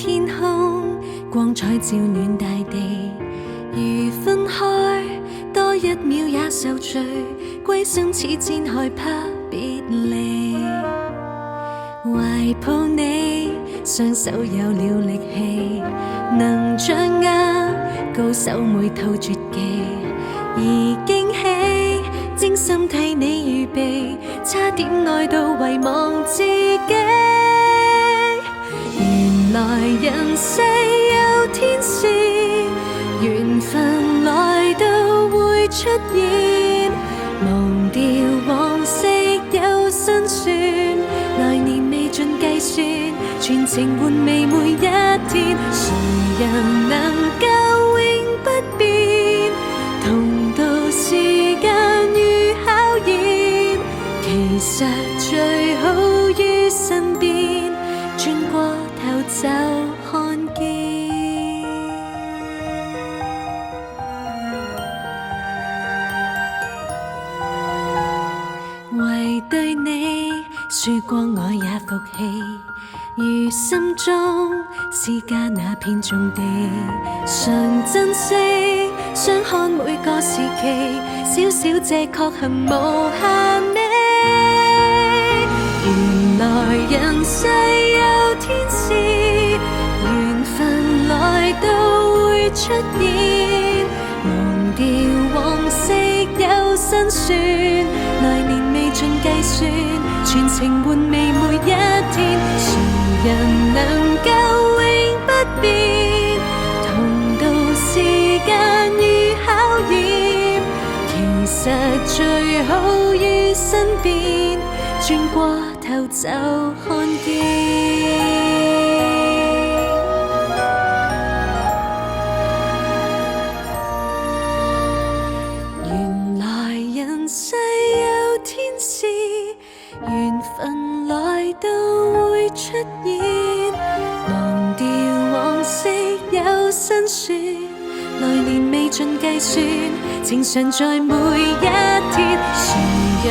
天空，光彩照暖大地。如分開多一秒也受罪，歸心似箭害怕別離。懷抱你，雙手有了力氣，能掌握高手每套絕技。而驚喜，精心替你預備，差點愛到遺忘自己。原來人世有天使，緣分來到會出現，忘掉往昔有辛酸，來年未盡計算，全情玩味每一天。誰人能夠永不變，同渡時間與考驗，其實最好於身邊，轉過頭就看見。為對你輸過我也服氣，如心中私家那片種地，常珍惜想看每個時期，小小這確幸無限美。原來人世有天使，緣分來到會出現，忘掉往昔有辛酸，來年未盡計算，全情玩味每一天。誰人能夠永不變，同渡時間與考驗，其實最好於身邊，轉過頭就看見。原來人世有天使，緣分來到會出現，忘掉往昔有辛酸，來年未盡計算，情常在每一天。誰人